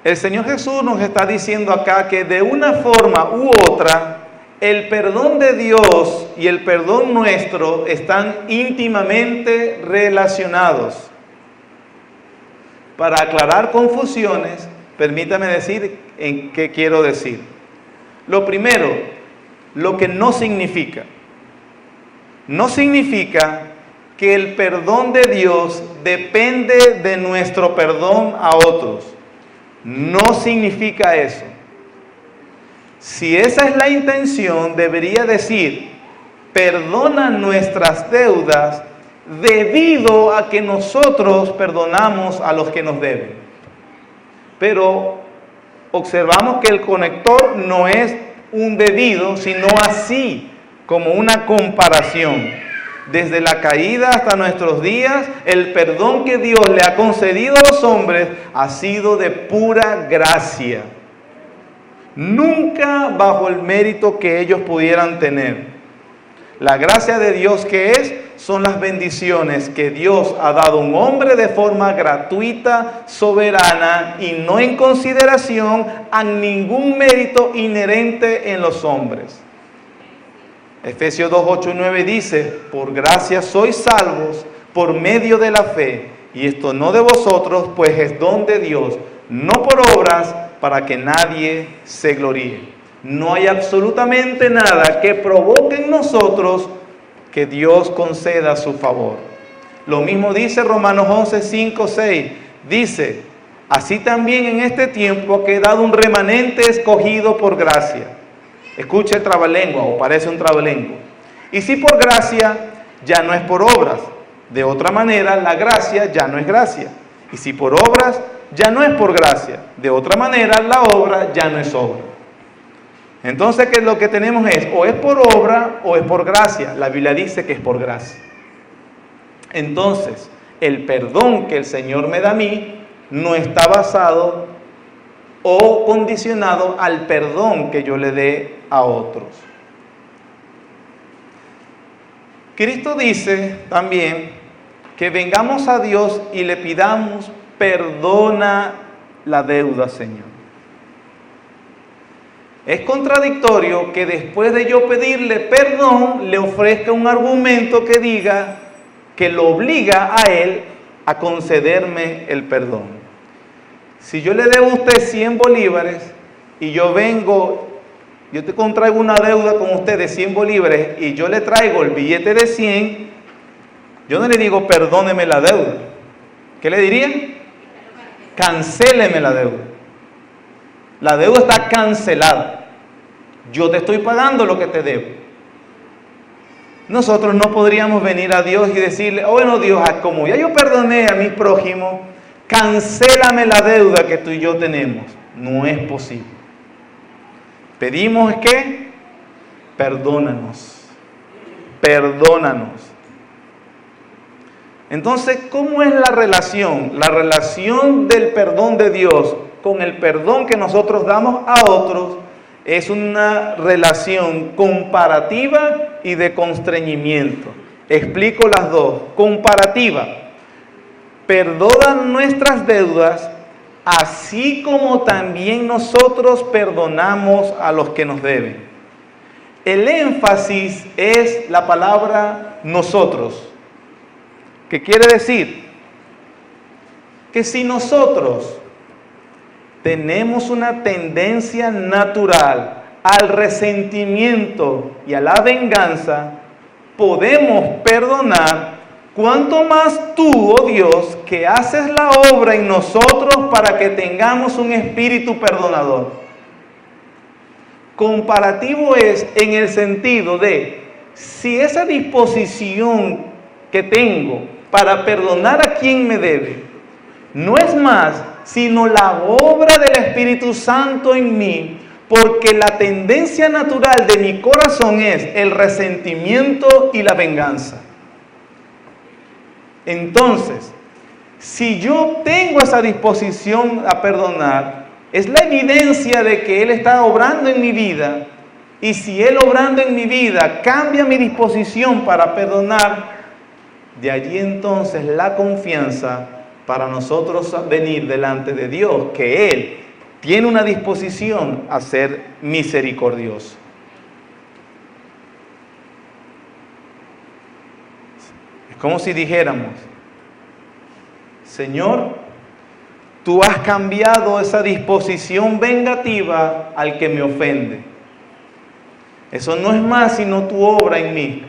El Señor Jesús nos está diciendo acá que de una forma u otra, el perdón de Dios y el perdón nuestro están íntimamente relacionados. Para aclarar confusiones, permítame decir en qué quiero decir. Lo primero, lo que no significa. No significa que el perdón de Dios depende de nuestro perdón a otros. No significa eso. Si esa es la intención, debería decir, perdona nuestras deudas debido a que nosotros perdonamos a los que nos deben. Pero observamos que el conector no es un debido, sino así, como una comparación. Desde la caída hasta nuestros días, el perdón que Dios le ha concedido a los hombres ha sido de pura gracia. Nunca bajo el mérito que ellos pudieran tener. La gracia de Dios, ¿qué es? Son las bendiciones que Dios ha dado a un hombre de forma gratuita, soberana y no en consideración a ningún mérito inherente en los hombres. Efesios 2, 8 y 9 dice, por gracia sois salvos por medio de la fe, y esto no de vosotros, pues es don de Dios, no por obras, para que nadie se gloríe. No hay absolutamente nada que provoque en nosotros que Dios conceda su favor. Lo mismo dice Romanos 11, 5, 6. Dice, así también en este tiempo ha quedado un remanente escogido por gracia. Escucha el trabalengua, o parece un trabalengua. Y si por gracia, ya no es por obras. De otra manera, la gracia ya no es gracia. Y si por obras, ya no es por gracia. De otra manera, la obra ya no es obra. Entonces, ¿qué es lo que tenemos? O es por obra o es por gracia. La Biblia dice que es por gracia. Entonces, el perdón que el Señor me da a mí no está basado o condicionado al perdón que yo le dé a otros. Cristo dice también que vengamos a Dios y le pidamos, perdona la deuda, Señor. Es contradictorio que después de yo pedirle perdón, le ofrezca un argumento que diga que lo obliga a él a concederme el perdón. Si yo le debo a usted 100 bolívares y yo te contraigo una deuda con usted de 100 bolívares y yo le traigo el billete de 100, yo no le digo perdóneme la deuda. ¿Qué le diría? Cancéleme la deuda. La deuda está cancelada. Yo te estoy pagando lo que te debo. Nosotros no podríamos venir a Dios y decirle, bueno Dios, como ya yo perdoné a mi prójimo, cancélame la deuda que tú y yo tenemos. No es posible. Pedimos que perdónanos, perdónanos. Entonces, ¿cómo es la relación? La relación del perdón de Dios con el perdón que nosotros damos a otros es una relación comparativa y de constreñimiento. Explico las dos. Comparativa. Perdona nuestras deudas, así como también nosotros perdonamos a los que nos deben. El énfasis es la palabra nosotros. ¿Qué quiere decir? Que si nosotros tenemos una tendencia natural al resentimiento y a la venganza, podemos perdonar, cuanto más tú, oh Dios, que haces la obra en nosotros para que tengamos un espíritu perdonador. Comparativo es en el sentido de, si esa disposición que tengo para perdonar a quien me debe, no es más sino la obra del Espíritu Santo en mí, porque la tendencia natural de mi corazón es el resentimiento y la venganza. Entonces, si yo tengo esa disposición a perdonar, es la evidencia de que Él está obrando en mi vida, y si Él obrando en mi vida cambia mi disposición para perdonar, de allí entonces la confianza para nosotros venir delante de Dios, que Él tiene una disposición a ser misericordioso. Es como si dijéramos, Señor, tú has cambiado esa disposición vengativa al que me ofende. Eso no es más sino tu obra en mí.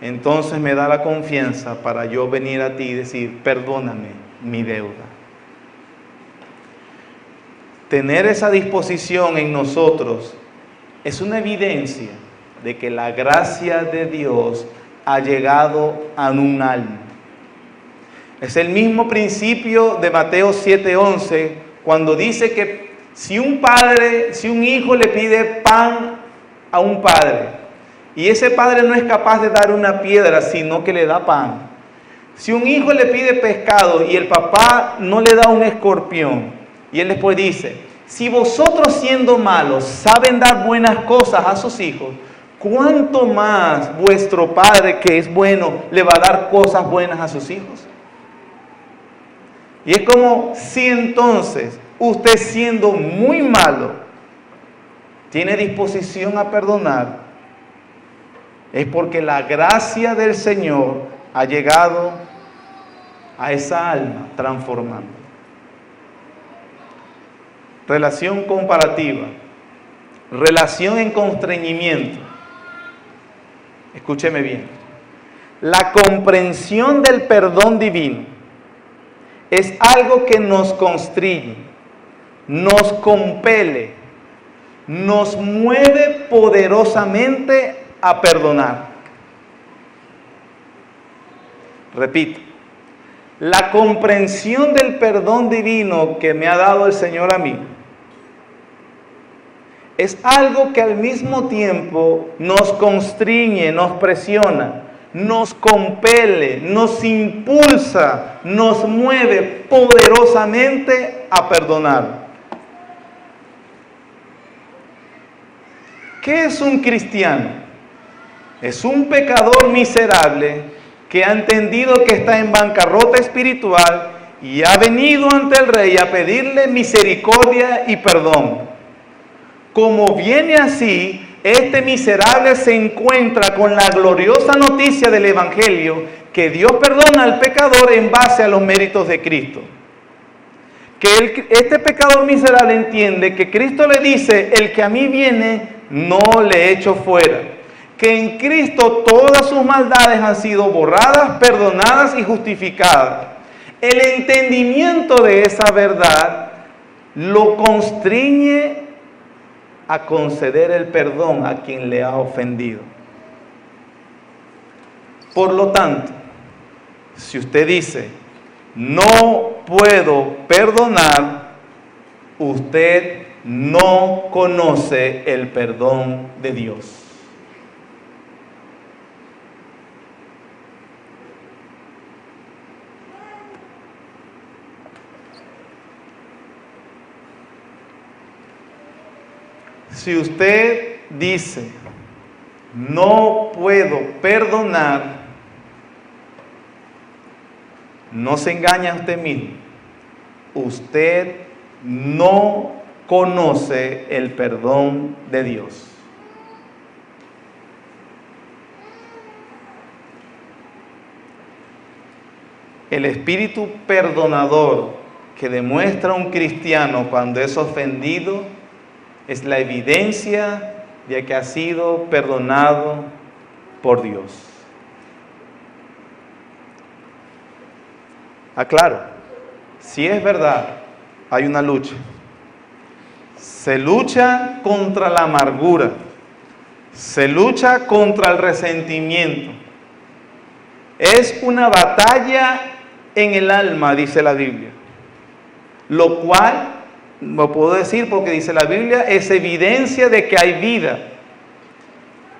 Entonces me da la confianza para yo venir a ti y decir, perdóname mi deuda. Tener esa disposición en nosotros es una evidencia de que la gracia de Dios ha llegado a un alma. Es el mismo principio de Mateo 7:11, cuando dice que si un hijo le pide pan a un padre, y ese padre no es capaz de dar una piedra, sino que le da pan. Si un hijo le pide pescado y el papá no le da un escorpión, y él después dice, si vosotros siendo malos saben dar buenas cosas a sus hijos, ¿cuánto más vuestro Padre que es bueno le va a dar cosas buenas a sus hijos? Y es como si entonces usted siendo muy malo tiene disposición a perdonar, es porque la gracia del Señor ha llegado a esa alma transformando. Relación comparativa, relación en constreñimiento. Escúcheme bien. La comprensión del perdón divino es algo que nos constriñe, nos compele, nos mueve poderosamente a perdonar. Repito, la comprensión del perdón divino que me ha dado el Señor a mí es algo que al mismo tiempo nos constriñe, nos presiona, nos compele, nos impulsa, nos mueve poderosamente a perdonar. ¿Qué es un cristiano? Es un pecador miserable que ha entendido que está en bancarrota espiritual y ha venido ante el Rey a pedirle misericordia y perdón. Como viene así, este miserable se encuentra con la gloriosa noticia del Evangelio que Dios perdona al pecador en base a los méritos de Cristo. Que este pecador miserable entiende que Cristo le dice, el que a mí viene, no le echo fuera. Que en Cristo todas sus maldades han sido borradas, perdonadas y justificadas. El entendimiento de esa verdad lo constriñe a conceder el perdón a quien le ha ofendido. Por lo tanto, si usted dice, no puedo perdonar, usted no conoce el perdón de Dios. Si usted dice, no puedo perdonar, no se engaña a usted mismo. Usted no conoce el perdón de Dios. El espíritu perdonador que demuestra un cristiano cuando es ofendido es la evidencia de que ha sido perdonado por Dios. Aclaro, si es verdad, hay una lucha. Se lucha contra la amargura, se lucha contra el resentimiento. Es una batalla en el alma, dice la Biblia, lo cual, lo puedo decir porque dice la Biblia, es evidencia de que hay vida.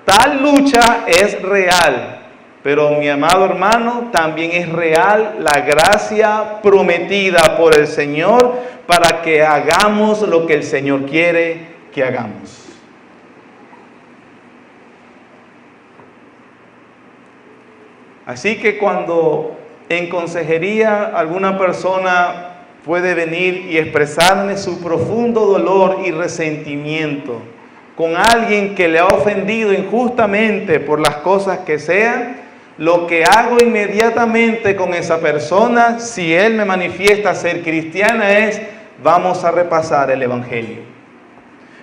Tal lucha es real, pero mi amado hermano, también es real la gracia prometida por el Señor para que hagamos lo que el Señor quiere que hagamos. Así que cuando en consejería alguna persona puede venir y expresarme su profundo dolor y resentimiento con alguien que le ha ofendido injustamente por las cosas que sean, lo que hago inmediatamente con esa persona, si él me manifiesta ser cristiana, es vamos a repasar el Evangelio.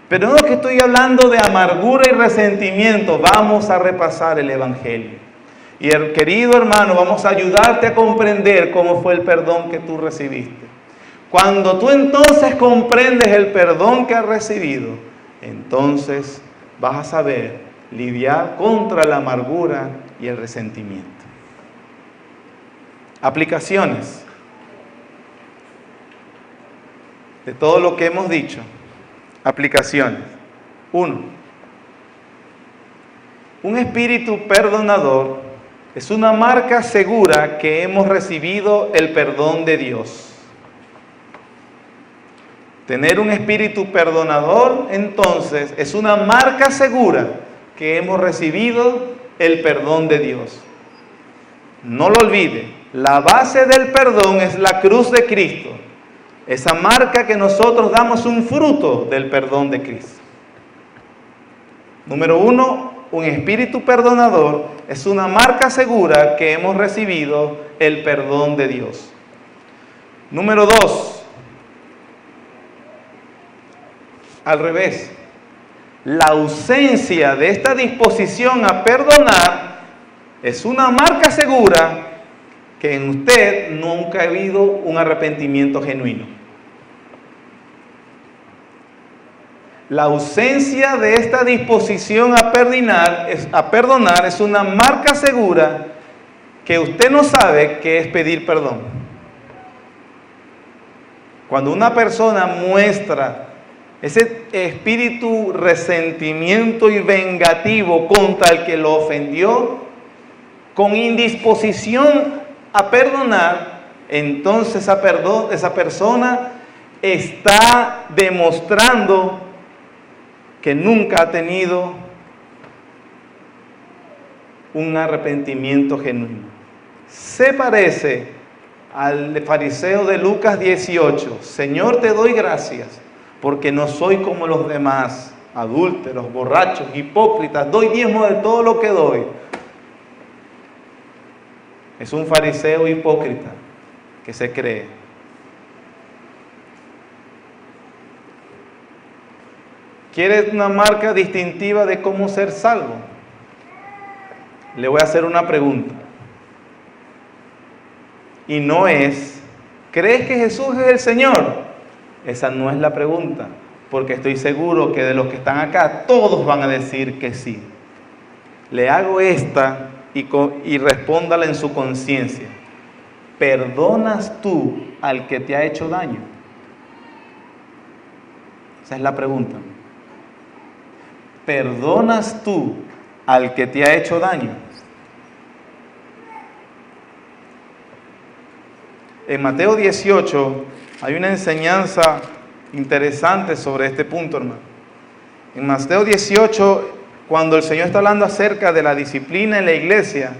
Pero no es que estoy hablando de amargura y resentimiento, vamos a repasar el Evangelio. Y querido hermano, vamos a ayudarte a comprender cómo fue el perdón que tú recibiste. Cuando tú entonces comprendes el perdón que has recibido, entonces vas a saber lidiar contra la amargura y el resentimiento. Aplicaciones de todo lo que hemos dicho. Aplicaciones. 1. Un espíritu perdonador es una marca segura que hemos recibido el perdón de Dios. Tener un espíritu perdonador, entonces, es una marca segura que hemos recibido el perdón de Dios. No lo olvide, la base del perdón es la cruz de Cristo. Esa marca que nosotros damos un fruto del perdón de Cristo. Número 1, un espíritu perdonador es una marca segura que hemos recibido el perdón de Dios. Número 2, al revés, la ausencia de esta disposición a perdonar es una marca segura que en usted nunca ha habido un arrepentimiento genuino. La ausencia de esta disposición a perdonar es una marca segura que usted no sabe qué es pedir perdón. Cuando una persona muestra ese espíritu resentimiento y vengativo contra el que lo ofendió, con indisposición a perdonar, entonces esa persona está demostrando que nunca ha tenido un arrepentimiento genuino. Se parece al fariseo de Lucas 18. Señor, te doy gracias porque no soy como los demás, adúlteros, borrachos, hipócritas, doy diezmo de todo lo que doy. Es un fariseo hipócrita que se cree. ¿Quieres una marca distintiva de cómo ser salvo? Le voy a hacer una pregunta. Y no es, ¿crees que Jesús es el Señor? Esa no es la pregunta, porque estoy seguro que de los que están acá, todos van a decir que sí. Le hago esta y respóndala en su conciencia. ¿Perdonas tú al que te ha hecho daño? Esa es la pregunta. ¿Perdonas tú al que te ha hecho daño? En Mateo 18 hay una enseñanza interesante sobre este punto, hermano. En Mateo 18, cuando el Señor está hablando acerca de la disciplina en la iglesia,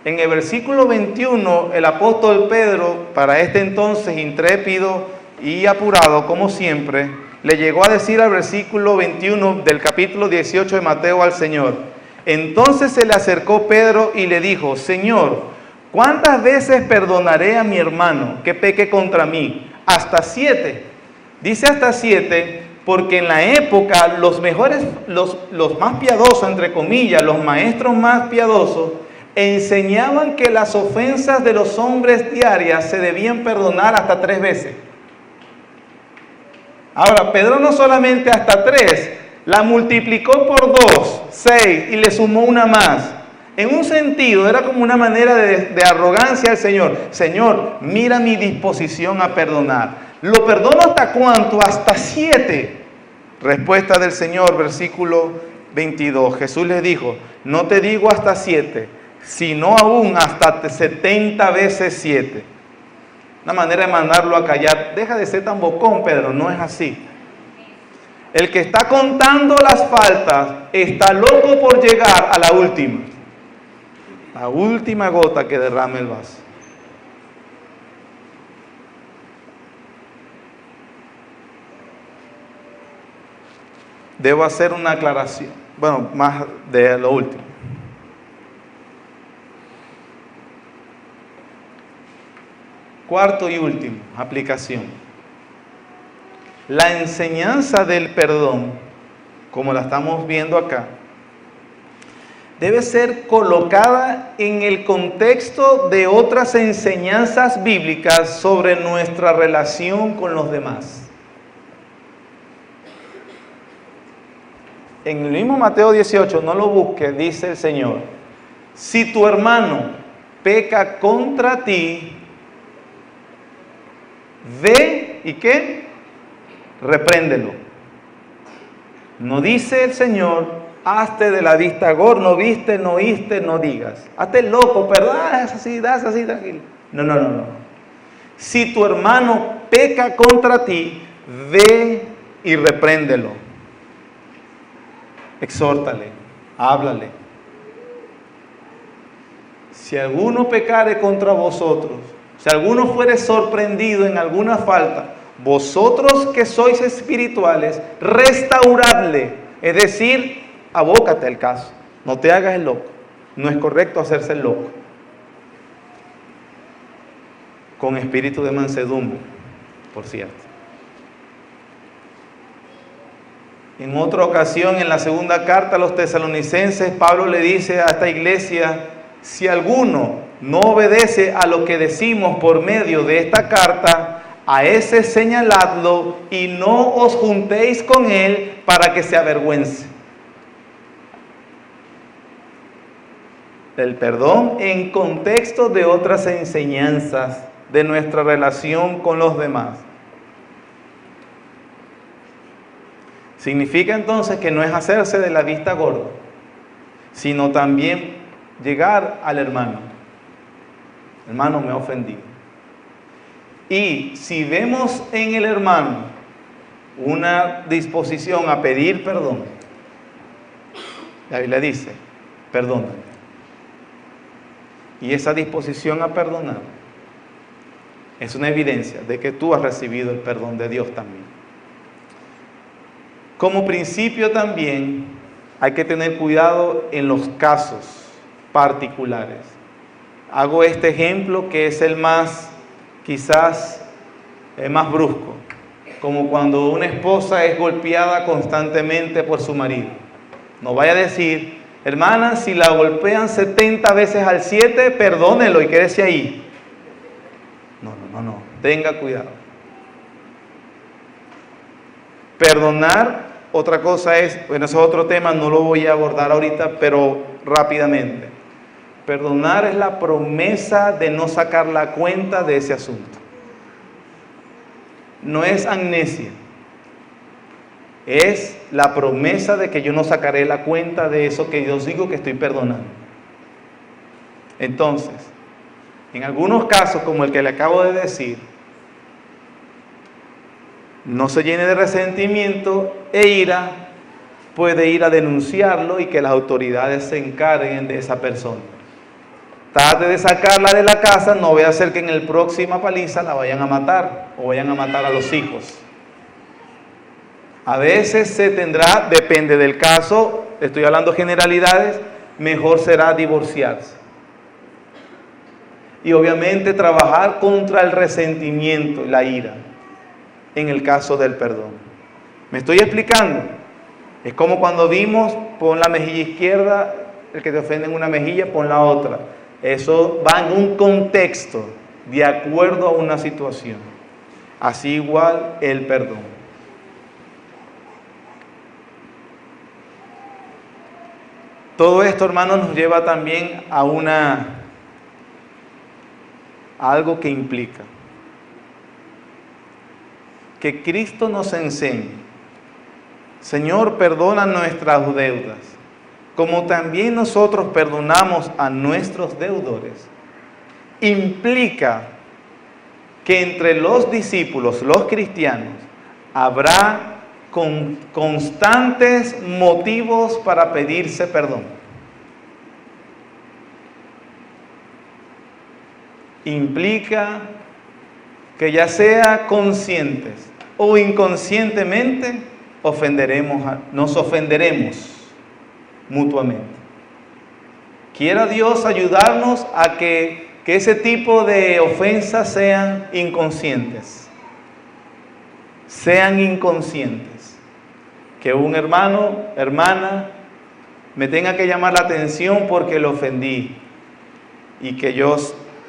en el versículo 21, el apóstol Pedro, para este entonces intrépido y apurado como siempre, le llegó a decir al versículo 21 del capítulo 18 de Mateo al Señor. Entonces se le acercó Pedro y le dijo: Señor, ¿cuántas veces perdonaré a mi hermano que peque contra mí? ¿Hasta 7? Dice hasta 7 porque en la época los mejores, los más piadosos, entre comillas, los maestros más piadosos, enseñaban que las ofensas de los hombres diarias se debían perdonar hasta 3 veces. Ahora, Pedro no solamente hasta 3, la multiplicó por 2, 6 y le sumó una más. En un sentido, era como una manera de arrogancia al Señor. Señor, mira mi disposición a perdonar. ¿Lo perdono hasta cuánto? Hasta 7. Respuesta del Señor, versículo 22. Jesús le dijo: no te digo hasta 7, sino aún hasta 70 veces 7. Una manera de mandarlo a callar. Deja de ser tan bocón, Pedro, no es así. El que está contando las faltas está loco por llegar a la última gota que derrame el vaso. Debo hacer una aclaración, bueno, más de lo último. Cuarto y último, aplicación. La enseñanza del perdón, como la estamos viendo acá, debe ser colocada en el contexto de otras enseñanzas bíblicas sobre nuestra relación con los demás. En el mismo Mateo 18, no lo busques, dice el Señor: si tu hermano peca contra ti, ve y ¿qué? Repréndelo. No dice el Señor: hazte de la vista gorda, no viste, no oíste, no digas. Hazte loco, perdón, es así, tranquilo. No. Si tu hermano peca contra ti, ve y repréndelo. Exhórtale, háblale. Si alguno pecare contra vosotros, si alguno fuere sorprendido en alguna falta, vosotros que sois espirituales, restauradle. Es decir, abócate al caso. No te hagas el loco. No es correcto hacerse el loco. Con espíritu de mansedumbre, por cierto. En otra ocasión, en la segunda carta a los tesalonicenses, Pablo le dice a esta iglesia: si alguno no obedece a lo que decimos por medio de esta carta, a ese señaladlo y no os juntéis con él para que se avergüence. El perdón en contexto de otras enseñanzas de nuestra relación con los demás. Significa entonces que no es hacerse de la vista gorda, sino también llegar al hermano. Hermano, me ha ofendido. Y si vemos en el hermano una disposición a pedir perdón, la Biblia dice: perdóname. Y esa disposición a perdonar es una evidencia de que tú has recibido el perdón de Dios también. Como principio también hay que tener cuidado en los casos particulares. Hago este ejemplo que es el más, quizás, el más brusco. Como cuando una esposa es golpeada constantemente por su marido. No vaya a decir: hermana, si la golpean 70 veces al 7, perdónelo y quédese ahí. No. Tenga cuidado. Perdonar, otra cosa es, bueno, ese es otro tema, no lo voy a abordar ahorita, pero rápidamente. Perdonar es la promesa de no sacar la cuenta de ese asunto. No es amnesia. es la promesa de que yo no sacaré la cuenta de eso que Dios dijo que estoy perdonando. Entonces, en algunos casos, como el que le acabo de decir, no se llene de resentimiento e ira, puede ir a denunciarlo y que las autoridades se encarguen de esa persona. Trate de sacarla de la casa, no vaya a ser que en el próxima paliza la vayan a matar o vayan a matar a los hijos. A veces se tendrá, depende del caso, estoy hablando generalidades, mejor será divorciarse. Y obviamente trabajar contra el resentimiento y la ira, en el caso del perdón. ¿Me estoy explicando? Es como cuando vimos, pon la mejilla izquierda, el que te ofende en una mejilla, pon la otra. Eso va en un contexto, de acuerdo a una situación. Así igual el perdón. Todo esto, hermanos, nos lleva también a algo que implica que Cristo nos enseñe: Señor, perdona nuestras deudas, como también nosotros perdonamos a nuestros deudores. Implica que entre los discípulos, los cristianos, habrá constantes motivos para pedirse perdón. Implica que ya sea conscientes o inconscientemente nos ofenderemos mutuamente. Quiera Dios ayudarnos a que ese tipo de ofensas sean inconscientes. Sean inconscientes. Que un hermano, hermana, me tenga que llamar la atención porque lo ofendí. Y que yo,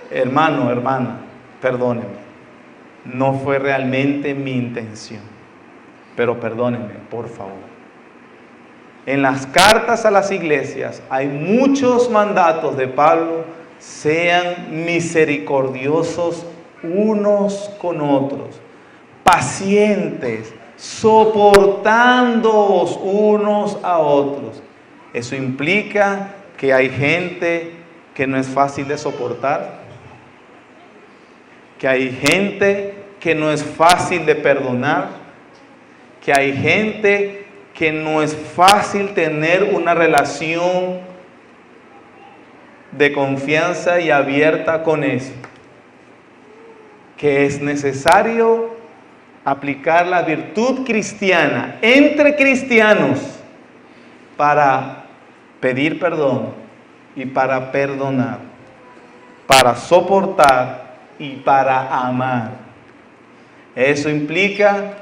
hermano, hermana, perdónenme. No fue realmente mi intención. Pero perdónenme, por favor. En las cartas a las iglesias hay muchos mandatos de Pablo: sean misericordiosos unos con otros, pacientes, soportándoos unos a otros. Eso implica que hay gente que no es fácil de soportar, que hay gente que no es fácil de perdonar, que hay gente que no es fácil tener una relación de confianza y abierta con eso, que es necesario aplicar la virtud cristiana entre cristianos para pedir perdón y para perdonar, para soportar y para amar. Eso implica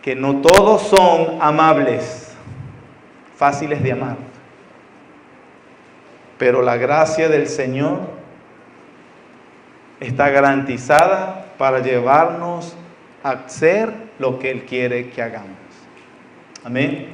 que no todos son amables, fáciles de amar. Pero la gracia del Señor está garantizada para llevarnos a hacer lo que Él quiere que hagamos. Amén.